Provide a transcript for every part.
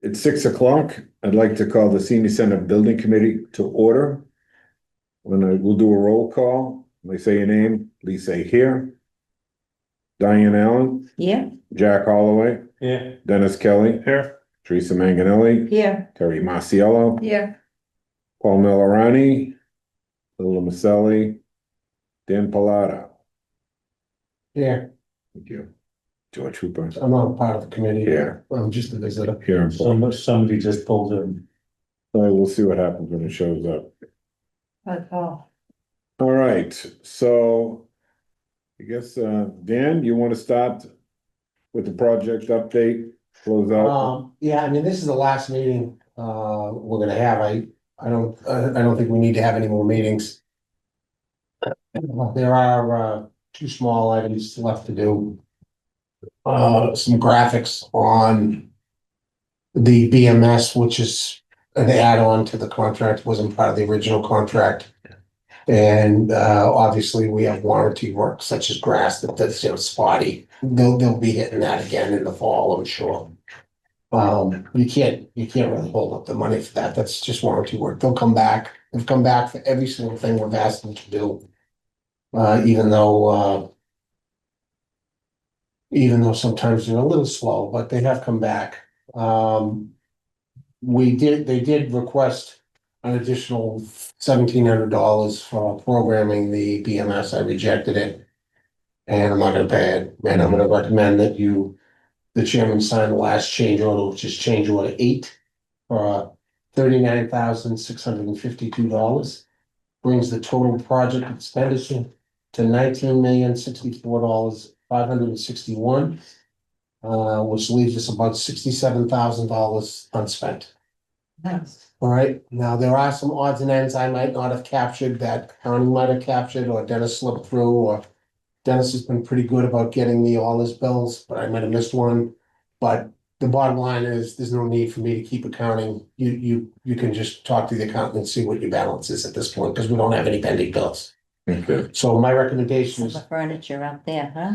It's 6 o'clock. I'd like to call the Senior Center Building Committee to order. We'll do a roll call. When I say your name, please say here. Diane Allen, Yeah. Jack Holloway, Yeah. Dennis Kelly, Here. Teresa Manganelli, Yeah. Terry Masiello, Yeah. Paul Millerani, Lila Maselli, Dan Pallotta. Yeah, Thank you. George Hooper. I'm not a part of the committee. Yeah. I'm just a visitor. Here. Somebody just pulled in. We'll see what happens when it shows up. Oh. All right, so I guess, Dan, you want to start with the project update, close out? Yeah, I mean, this is the last meeting, we're gonna have. I don't think we need to have any more meetings. There are, two small items left to do. Some graphics on the BMS, which is an add-on to the contract, wasn't part of the original contract. And obviously, we have warranty work such as grass that's spotty. They'll be hitting that again in the fall, I'm sure. You can't really hold up the money for that. That's just warranty work. They'll come back. They've come back for every single thing we've asked them to do. Even though sometimes they're a little slow, but they have come back. They did request an additional $1,700 for programming the BMS. I rejected it. And I'm not gonna pay it, and I'm gonna recommend that the chairman sign the last change order, which is change order 8 for $39,652. Brings the total project expenditure to $19,064,561. Which leaves us about $67,000 unspent. Nice. All right, now there are some odds and ends I might not have captured that county might have captured, or Dennis slipped through, or Dennis has been pretty good about getting me all his bills, but I might have missed one. But the bottom line is, there's no need for me to keep accounting. You can just talk to the accountant and see what your balance is at this point, because we don't have any pending bills. Okay. So my recommendation Some is, furniture up there, huh?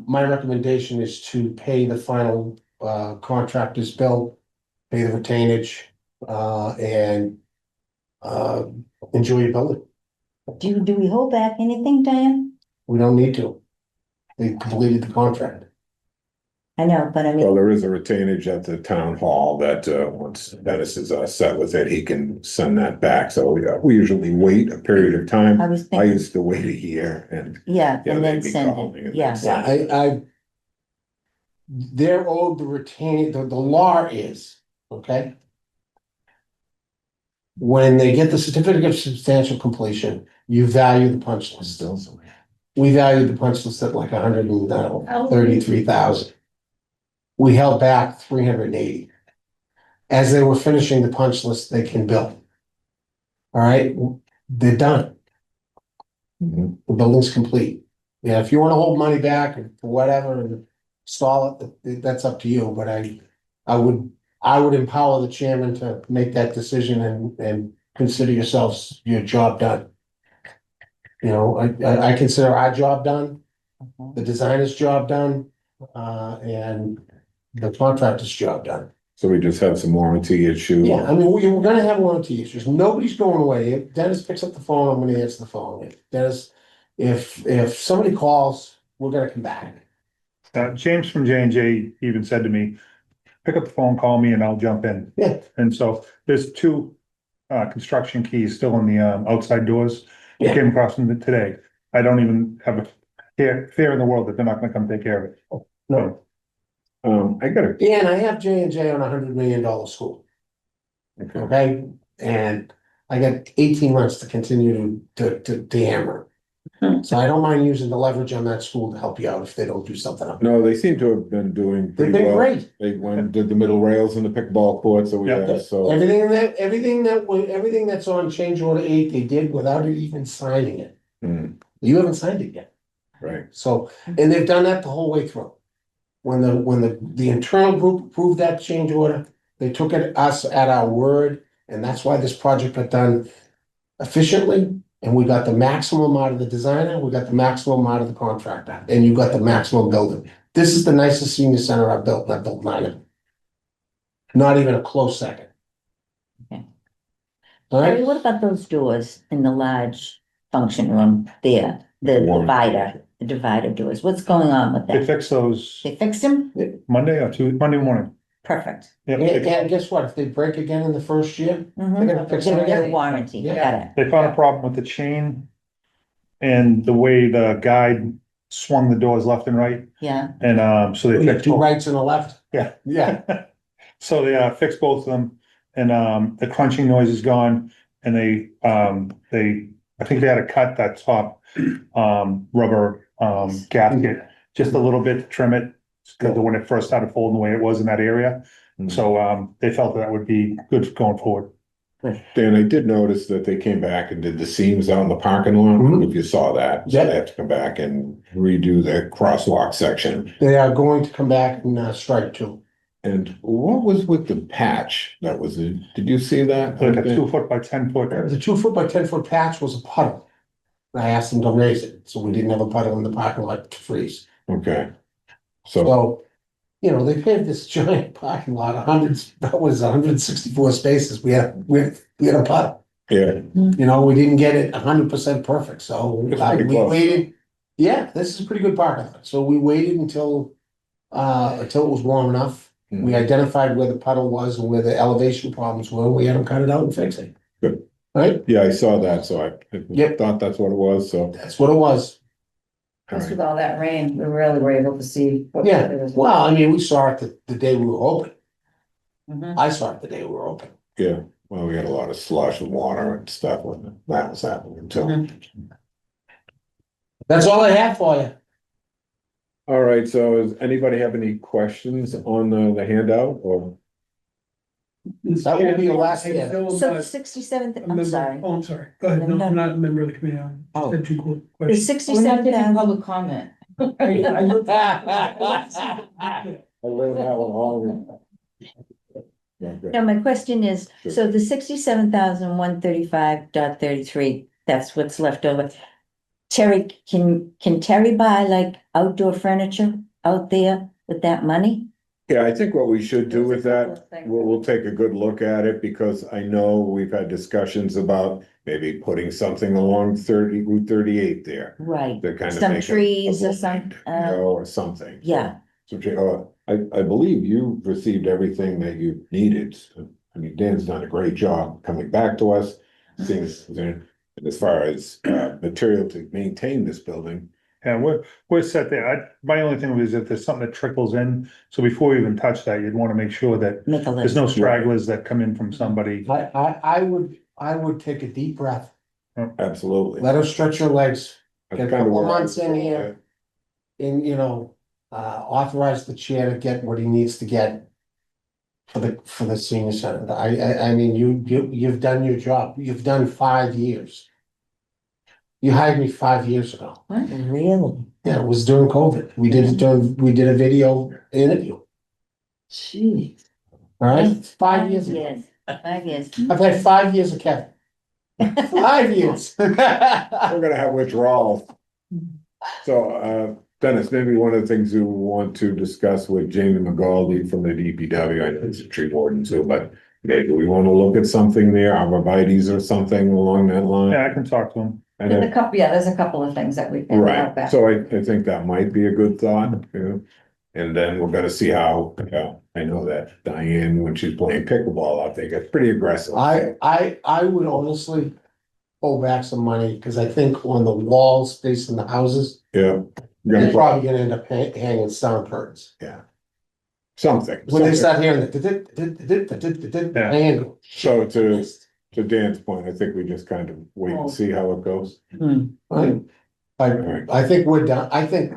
my recommendation is to pay the final contractor's bill, pay the retainage, and enjoy your building. Do we hold back anything, Diane? We don't need to. They completed the contract. I know, but I Well, mean, there is a retainage at the town hall that, once Dennis is set with it, he can send that back. So we usually wait a period of time. I was I thinking, used to wait a year and yeah, yeah, and then they'd be send calling it, and yeah. Yeah, they're owed the retain, the law is, okay? When they get the certificate of substantial completion, you value the punch list. We valued the punch list at like 133,000. We held back 380. As they were finishing the punch list, they can bill. All right, they're done. Mhm. The building's complete. Yeah, if you wanna hold money back or whatever and stall it, that's up to you, but I would empower the chairman to make that decision and consider yourselves your job done. You know, I consider our job done, Mhm. the designer's job done, and the contractor's job done. So we just have some warranty issue. Yeah, I mean, we're gonna have warranty issues. Nobody's going away. If Dennis picks up the phone, I'm gonna answer the phone. If somebody calls, we're gonna come back. James from J&J even said to me, pick up the phone, call me and I'll jump in. Yeah. And so there's two construction keys still on the outside doors. I Yeah. came across them today. I don't even have a fear in the world that they're not gonna come take care of it. No, I got a, yeah, and I have J&J on $100 million school, okay. okay? And I got 18 months to continue to hammer. Hmm. So I don't mind using the leverage on that school to help you out if they don't do something up. No, they seem to have been doing They've pretty been well. great. They did the middle rails and the pickleball court, so Yeah. so. Everything that's on change order 8, they did without even signing it. Hmm, You haven't signed it yet. right, So, and they've done that the whole way through. When the internal group approved that change order, they took us at our word, and that's why this project got done efficiently. And we got the maximum out of the designer, we got the maximum out of the contractor, and you got the maximum building. This is the nicest senior center I've built, and I've built 9 of them. Not even a close second. Okay. All Terry, right, what about those doors in the large function room there, the divider doors? What's going on with They that? fixed those They fixed them? Monday morning. Perfect. Yeah, and guess what? If they break again in the first year, Mhm. gonna fix it They're gonna get a again. warranty, Yeah. got it. they found a problem with the chain and the way the guide swung the doors left and right. Yeah, And so they we got fixed two both. rights and a left. Yeah. Yeah, So they fixed both of them and the crunching noise is gone and I think they had to cut that top rubber gasket just a little bit to trim it. Because when it first started folding the way it was in that area. So they felt that would be good going forward. Dan, I did notice that they came back and did the seams out in the parking lot, Mhm. if you saw that. So Yep. they have to come back and redo the crosswalk section. they are going to come back and strike too. And what was with the patch? That was, did you see that? Like a 2 foot by 10 foot. The 2 foot by 10 foot patch was a puddle. I asked them to raise it, so we didn't have a puddle in the parking lot to freeze. Okay. So, So, you know, they paved this giant parking lot, that was 164 spaces. We had a puddle. yeah, You know, we didn't get it 100% perfect, so It's pretty we close. waited. Yeah, this is a pretty good parking lot. So we waited until it was warm enough. We identified where the puddle was and where the elevation problems were. We had them cut it out and fix it. Good. Right? yeah, I saw that, so I Yep. thought that's what it was, so. That's what it was. all Plus right. with all that rain, we really were able to see. what Yeah, it was. well, I mean, we saw it the day we were open. Mhm. I saw it the day we were open. Yeah, well, we had a lot of slush and water and stuff when that was happening too. That's all I have for you. All right, so does anybody have any questions on the handout or? That will be your last Hey, hit. no, I'm So not sixty-seven, a I'm member- sorry, Oh, I'm sorry. Go ahead. No, No, I'm no. not a member of the committee. I Oh. just had two quick the questions. We're not sixty-seven taking thousand, public comment. I learned that one all. Okay. no, my question is, Sure. so the 67,135.33, that's what's left over. Terry, can Terry buy like outdoor furniture out there with that money? Yeah, I think what we should do with There's a couple that, of things we'll take a good look at it, because I know we've had discussions about maybe putting something along Route 38 there. Right, To kind of some make trees a or some, or something. yeah. So, I believe you received everything that you needed. I mean, Dan's done a great job coming back to us. Things, and as far as material to maintain this building. Yeah, we're set there. My only thing was if there's something that trickles in, so before we even touch that, you'd wanna make sure that Make a there's list. no stragglers that come in from somebody. I would take a deep breath. Absolutely. Let her stretch her legs. That's Get a kind of couple where I months was in going, here. And, you know, authorize the chair to get what he needs to get. For the senior center. I mean, you've done your job. You've done 5 years. You hired me 5 years ago. What, really? Yeah, it was during COVID. We did a video interview, Jeez. all right? 5 years ago. 5 years. I've had 5 years of Kevin. 5 years. We're gonna have withdrawals. So, Dennis, maybe one of the things you want to discuss with Jamie McGaldy from the DPW, I know he's a tree warden too, but maybe we want to look at something there, arborvitae's or something along that line. Yeah, I can talk to them. And There's then- a couple, yeah, there's a couple of things that we can. Right, so I think that might be a good thought, you know? And then we're gonna see how, I know that Diane, when she's playing pickleball out there, gets pretty aggressive. I would honestly hold back some money, because I think on the walls facing the houses, Yeah. they're probably gonna end up hanging sound curtains. Something. When they something. start hearing the Yeah. hand. So to Dan's point, I think we just kind of wait and see how it goes. Hmm. I think we're done. I think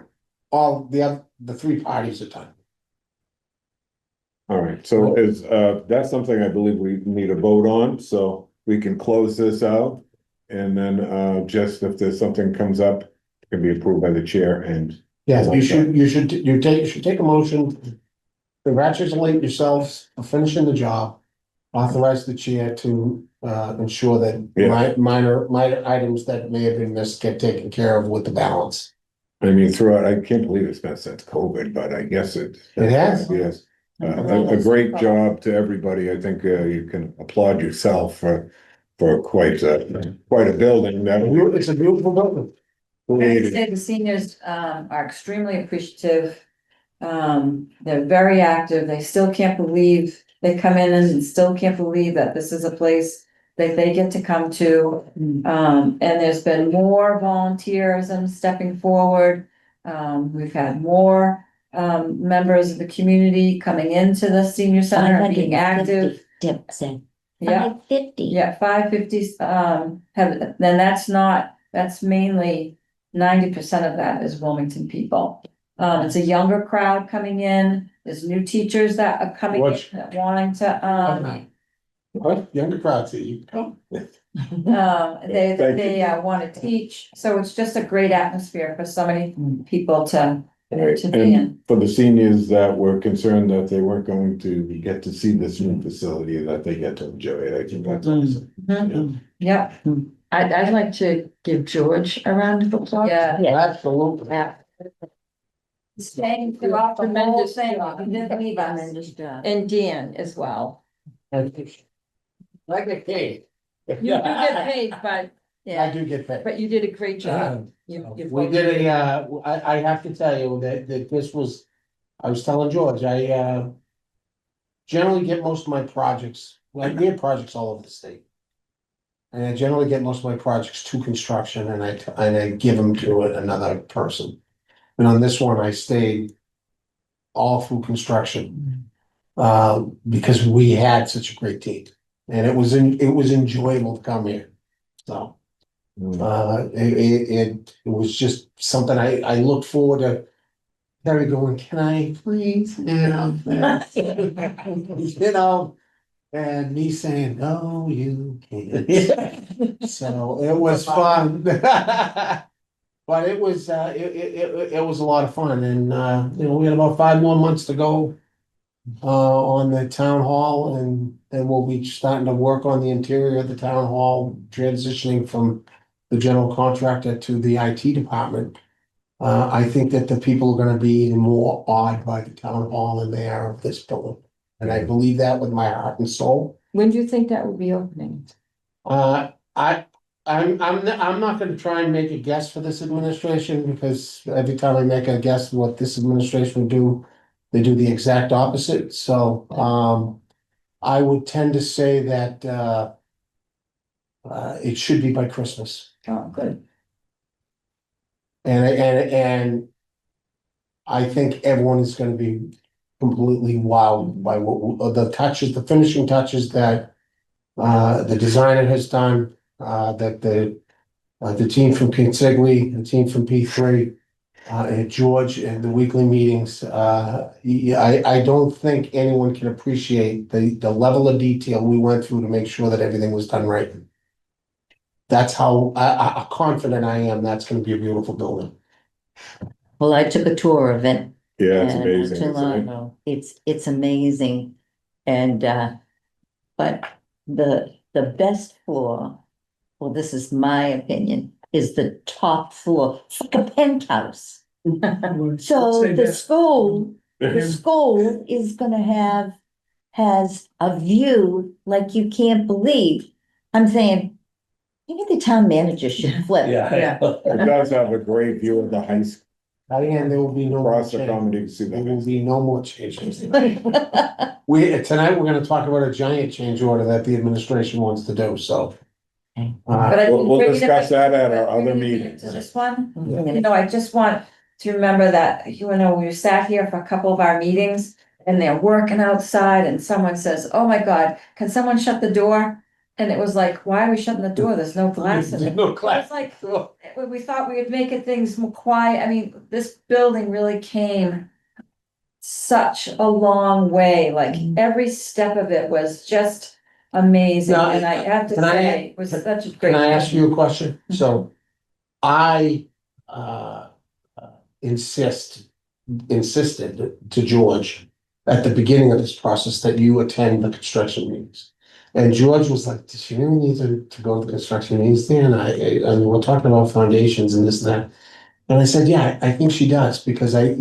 all the 3 parties are done. All right, so that's something I believe we need a vote on, so we can close this out. And then just if there's something comes up, it can be approved by the chair and. Yeah, you should take a motion. Congratulate yourselves for finishing the job. Authorize the chair to ensure that Yeah. minor items that may have been missed get taken care of with the balance. I mean, throughout, I can't believe it's been since COVID, but I guess it. It has. Yes, a great job to everybody. I think, you can applaud yourself for quite a building that It's a beautiful building. I'd created. say the seniors, are extremely appreciative. They're very active. They still can't believe, they come in and still can't believe that this is a place that they get to come to. And there's been more volunteers and stepping forward. We've had more, members of the community coming into the senior center and being active. Dip said, Yeah. 550. Yeah, 550s, then that's mainly 90% of that is Wilmington people. It's a younger crowd coming in, there's new teachers that are coming in, What's- that wanting to, What, younger crowds that you come? they want to teach, so it's just a great atmosphere for so many people to Right, be in. and for the seniors that were concerned that they weren't going to get to see this new facility, that they get to enjoy it, I think that's awesome. Mhm. Yeah, I'd like to give George a round of applause. yeah. Absolutely. Yeah. Staying throughout the whole Tremendous thing, job. he didn't leave us. Tremendous job. And Dan as well. Like a cake. You do get paid, but, I yeah, do get paid. but you did a great job. You We did I have to tell you that this was, I was telling George, I generally get most of my projects, like we have projects all over the state. And I generally get most of my projects to construction and I give them to another person. And on this one, I stayed all through construction. Because we had such a great team and it was enjoyable to come here. So. It was just something I looked forward to. Terry going, can I please, you know, and me saying, no, you can't. So it was fun. But it was, it was a lot of fun and, we had about 5 more months to go. On the town hall and then we'll be starting to work on the interior of the town hall, transitioning from the general contractor to the IT department. I think that the people are gonna be even more awed by the town hall than they are of this building. And I believe that with my heart and soul. When do you think that will be opening? I'm not gonna try and make a guess for this administration because every time I make a guess what this administration would do, they do the exact opposite, so, I would tend to say that, it should be by Christmas. Oh, good. And I think everyone is gonna be completely wowed by the touches, the finishing touches that, the designer has done, that the team from Consigli, the team from P3, and George and the weekly meetings, I don't think anyone can appreciate the level of detail we went through to make sure that everything was done right. That's how confident I am that's gonna be a beautiful building. Well, I took a tour of it. Yeah, it's and amazing, not too long isn't it? ago. It's amazing. And, but the best floor, well, this is my opinion, is the top floor. It's like a penthouse. So the school is gonna has a view like you can't believe. I'm saying, maybe the town manager should flip. Yeah. It does have a great view of the high school, Again, there will be no more across the change. comedy to see There will that. be no more changes. Tonight, we're gonna talk about a giant change order that the administration wants to do, so. But I We'll think discuss that at our bringing other it meetings. To this one, Mhm. I just want to remember that, we sat here for a couple of our meetings and they're working outside and someone says, oh my God, can someone shut the door? And it was like, why are we shutting the door? There's no glass in it. No It glass. was like, we thought we would make it things more quiet. I mean, this building really came such a long way, like every step of it was just amazing, Now, and I have to can I- say, it was such a great. Can I ask you a question? So, I, insisted to George at the beginning of this process that you attend the construction meetings. And George was like, does she really need to go to the construction meetings there? And I mean, we're talking about foundations and this and that. And I said, yeah, I think she does, because I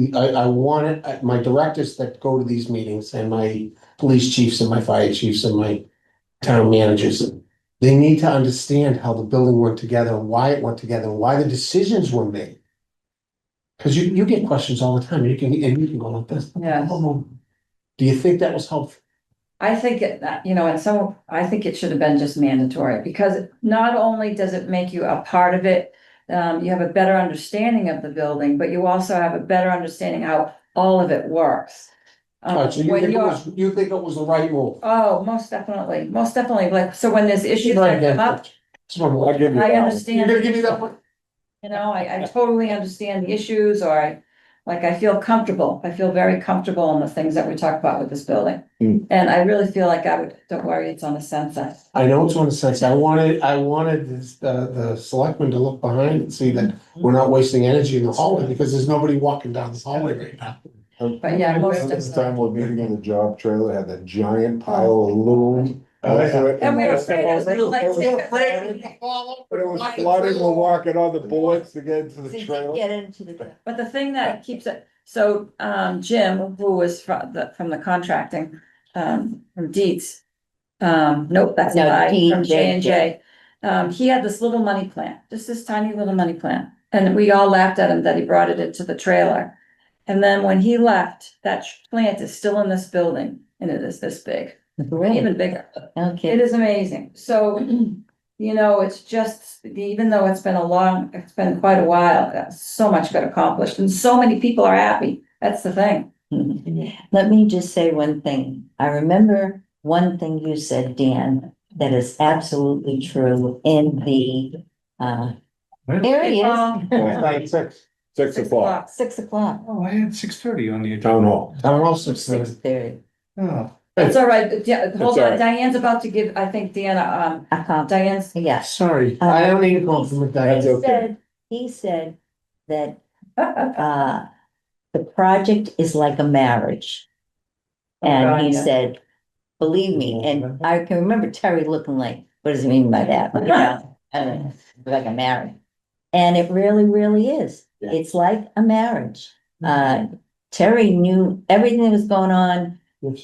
wanted, my directors that go to these meetings and my police chiefs and my fire chiefs and my town managers, they need to understand how the building went together, why it went together, why the decisions were made. Cause you get questions all the time, and you can go like this. Yes. Do you think that was helpful? I think and so I think it should have been just mandatory, because not only does it make you a part of it, you have a better understanding of the building, but you also have a better understanding how all of it works. Alright, so you When think it you're- was, you think it was the right move? Oh, most definitely, like, so when there's issues that come up, I'll give you I that one. understand. You're gonna give me that one? I totally understand the issues, or I feel comfortable. I feel very comfortable in the things that we talk about with this building. Mm. And I really feel like don't worry, it's on the sensor. I know it's on the sense, I wanted this, the selectmen to look behind and see that we're not wasting energy in the hallway, because there's nobody walking down this hallway right now. But yeah, most This of time we're meeting in the job trailer, had that giant pile of aluminum. Oh, yeah. And we were afraid it was But like. it was flooded, we're walking on the boards to get into the trailer. Get into the. But the thing that keeps it, so, Jim, who was from the contracting, from Dietz. Nope, that's a No, lie, from J&J. J&J. He had this little money plant, just this tiny little money plant, and we all laughed at him that he brought it into the trailer. And then when he left, that plant is still in this building, and it is this big, even bigger. It Okay, is amazing, so, it's just, even though it's been quite a while, so much got accomplished, and so many people are happy, that's the thing. let me just say one thing. I remember one thing you said, Dan, that is absolutely true in the, there he is. April, 6 o'clock, 6 o'clock. Oh, I had 6:30 on the. town hall. I don't know, 6:30. 6:30. Oh, that's all right, yeah, hold That's all on, right. Diane's about to give, I think, Deanna, Diane's. Yes. Sorry, I don't need to compliment That's that. okay. He said that, the project is like a marriage. And he said, believe me, and I can remember Terry looking like, what does he mean by that? Like a marriage. And it really, really is. Yeah. It's like a marriage. Terry knew everything that was going on,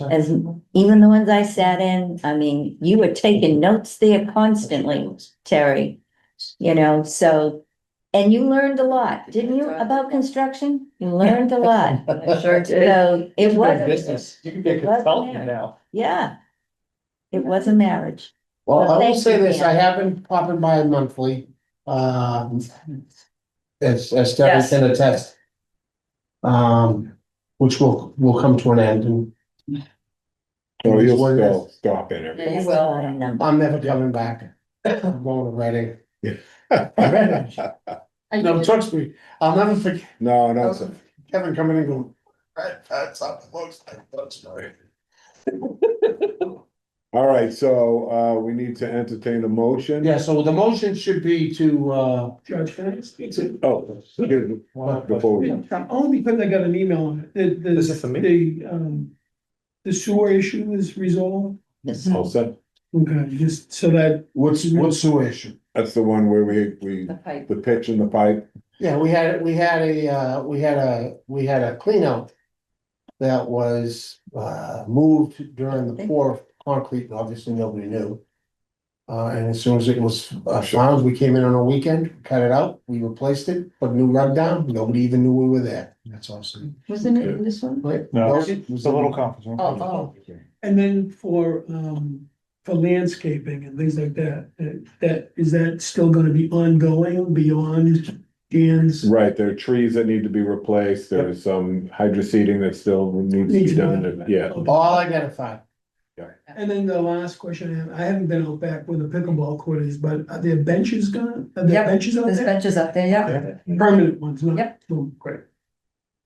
as even the ones I sat in. I mean, you were taking notes there constantly, Terry. So, and you learned a lot, didn't you, about construction? You learned a lot. I sure did. So it was. business. You can be a consultant now. Yeah. It was a marriage. Well, I will Thank say you, this, Dan. I have been popping by monthly, as Terry Yes. can attest. Which will come to an end, and So It is you'll what it still stop in every. Yeah, you That's a will. lot of numbers. I'm never coming back. I'm going to Reading. Are No, you- trust me, I'll never forget No, no, it's a- Kevin coming in and going, right, that's how it looks like, that's right. all right, so, we need to entertain a motion. Yeah, so the motion should be to, Judge, can I speak to? Oh, excuse me, before we, Only because I got an email on it, Is it for me? the sewer issue is resolved, Yes. all set, okay, just so that, what's sewer issue? that's the one where we, The pipe. the pitch and the pipe. Yeah, we had a clean out. That was moved during the pour of concrete, and obviously nobody knew. And as soon as it was found, we came in on a weekend, cut it out, we replaced it, put a new rug down, nobody even knew we were there. That's awesome. Wasn't it in this one? Right? No, It it's was a little conference room. Oh, and then for landscaping and things like that, is that still gonna be ongoing beyond Dan's? Right, there are trees that need to be replaced, there's some hydro seeding that still needs to be done, and- yeah. All identified. And then the last question, I haven't been out back where the pickleball court is, but are there benches are there Yep, benches out There's there? benches up there, yep, Permanent ones, not? Yep. Oh, great,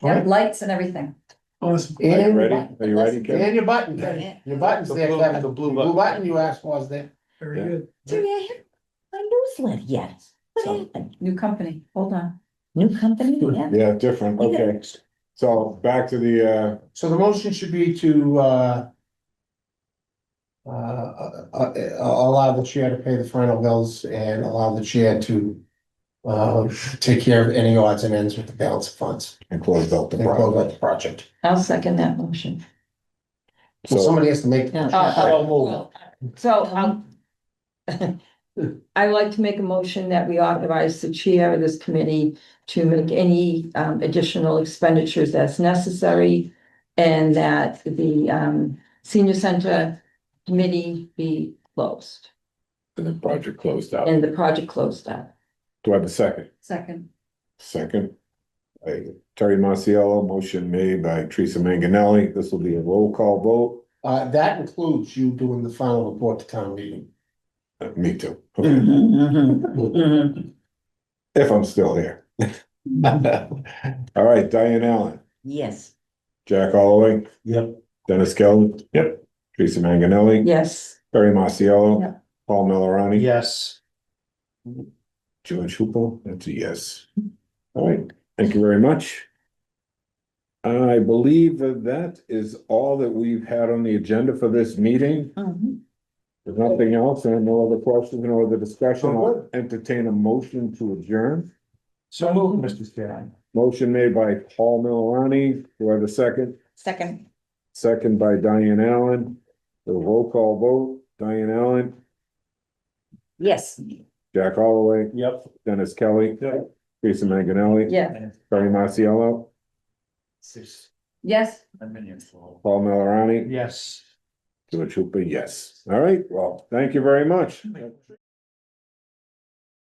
yep, lights and everything. awesome. Are you And, ready? Are you ready, Kevin? and your button, Kevin. Your button's there, Kevin. The blue Blue button you asked was there. Very Yeah. good. Terry, I haven't my newsletter yet. What So- happened? New company, hold on. New company? Yeah. Yeah, different, okay, so back to the, So the motion should be to, allow the chair to pay the final bills and allow the chair to, take care of any odds and ends with the balance of funds And close out the and close out project. the project. I'll second that motion. So So, somebody has to make. Yeah. So, I'd like to make a motion that we authorize the chair of this committee to make any additional expenditures as necessary. And that the senior center committee be closed and the project closed out. and the project closed out. Do I have a second? Second. Second. By Terry Marciello, motion made by Teresa Manganelli. This will be a roll call vote. That includes you doing the final report to town meeting. Me too. Mhm, Okay. mhm, mhm. If I'm still here. All right, Diane Allen, Yes, Jack Holloway, Yep. Dennis Kelly. Yep. Teresa Manganelli. Yes, Terry Marciello. Yeah. Paul Millerani. Yes. George Hoople, that's a yes. All right, thank you very much. I believe that is all that we've had on the agenda for this meeting. mhm. There's nothing else and no other questions, no other discussion. I'll entertain a motion to adjourn. So moved, Mr. Chairman. Motion made by Paul Millerani. Do I have a second? Second, Second by Diane Allen. The roll call vote, Diane Allen, yes. Jack Holloway, Yep. Dennis Kelly, Teresa Manganelli. yeah. Terry Marciello, Yes. Paul Millerani. Yes. George Hooper, yes. All right, well, thank you very much.